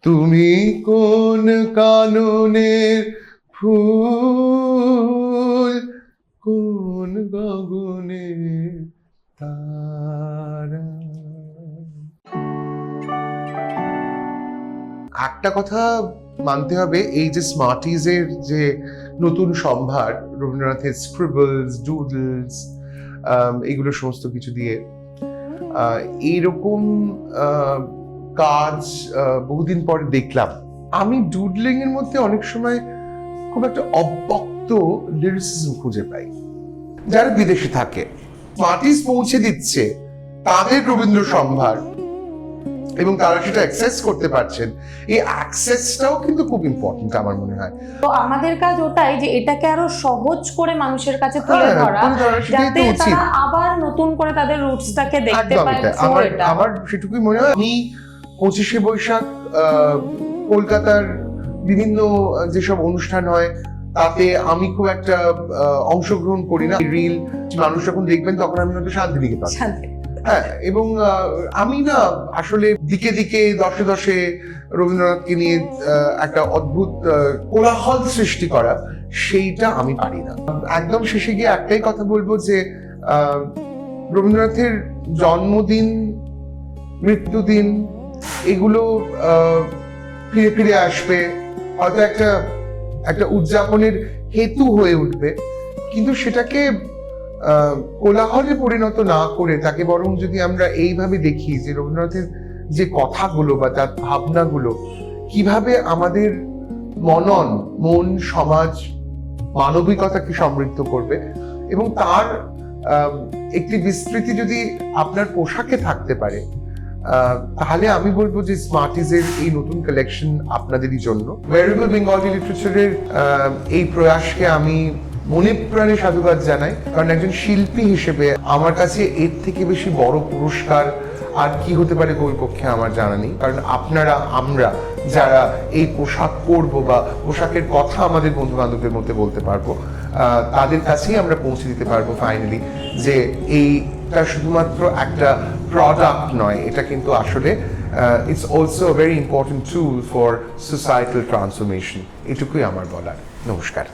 তুমি কোন কাননের ফুল, কোন গগনের তারা। একটা কথা মানতে হবে, এই যে স্মার্টিজ এর যে নতুন সম্ভার, রবীন্দ্রনাথের স্ক্রিবলস, ডুডলস, এইগুলো সমস্ত কিছু দিয়ে এইরকম কাজ বহুদিন পরে দেখলাম। আমি ডুডলিং এর মধ্যে অনেক সময় খুব একটা অব্যক্ত লিরিসিজম খুঁজে পাই। যারা বিদেশে থাকে, স্মার্টিজ পৌঁছে দিচ্ছে তাদের রবীন্দ্র সম্ভার এবং তারা সেটা অ্যাক্সেস করতে পারছেন, এই অ্যাক্সেসটাও কিন্তু খুব ইম্পর্টেন্ট আমার মনে হয়। তো আমাদের কাজ ওটাই যে এটাকে আরো সহজ করে মানুষের কাছে তুলে ধরা, যাতে তারা আবার নতুন করে তাদের রুটসটাকে দেখতে পায়। আমার সেটুকুই মনে হয়। আমি 25শে বৈশাখ কলকাতার বিভিন্ন যেসব অনুষ্ঠান হয় তাতে আমি খুব একটা অংশগ্রহণ করি না। রিল মানুষ যখন দেখবেন তখন আমি হয়তো শান্তিনিকেতন, হ্যাঁ, এবং আমি না আসলে দিকে দিকে দশে দশে রবীন্দ্রনাথকে নিয়ে একটা অদ্ভুত কোলাহল সৃষ্টি করা, সেইটা আমি পারি না। একদম শেষে গিয়ে একটাই কথা বলবো যে রবীন্দ্রনাথের জন্মদিন, মৃত্যুদিন এগুলো ফিরে ফিরে আসবে, হয়তো একটা উদযাপনের হেতু হয়ে উঠবে, কিন্তু সেটাকে কোলাহলে পরিণত না করে তাকে বরং যদি আমরা এইভাবে দেখি যে রবীন্দ্রনাথের যে কথাগুলো বা তার ভাবনাগুলো কিভাবে আমাদের মন, সমাজ, মানবিকতাকে সমৃদ্ধ করবে, এবং তার একটি বিস্তৃতি যদি আপনার পোশাকে থাকতে পারে, তাহলে আমি বলবো যে স্মার্টিজের এই নতুন কালেকশন আপনাদেরই জন্য। ওয়েরেবল বেঙ্গলি লিটারেচারের এই প্রয়াসকে আমি মনে প্রাণে সাধুবাদ জানাই, কারণ একজন শিল্পী হিসেবে আমার কাছে এর থেকে বেশি বড় পুরস্কার আর কি হতে পারে কমপক্ষে আমার জানা নেই। কারণ আপনারা, আমরা যারা এই পোশাক পরবো বা পোশাকের কথা আমাদের বন্ধু বান্ধবদের মধ্যে বলতে পারবো, তাদের কাছেই আমরা পৌঁছে দিতে পারবো ফাইনালি যে এইটা শুধুমাত্র একটা প্রোডাক্ট নয়, এটা কিন্তু আসলে it's also a very important tool for societal transformation। এটুকুই আমার বলার। নমস্কার।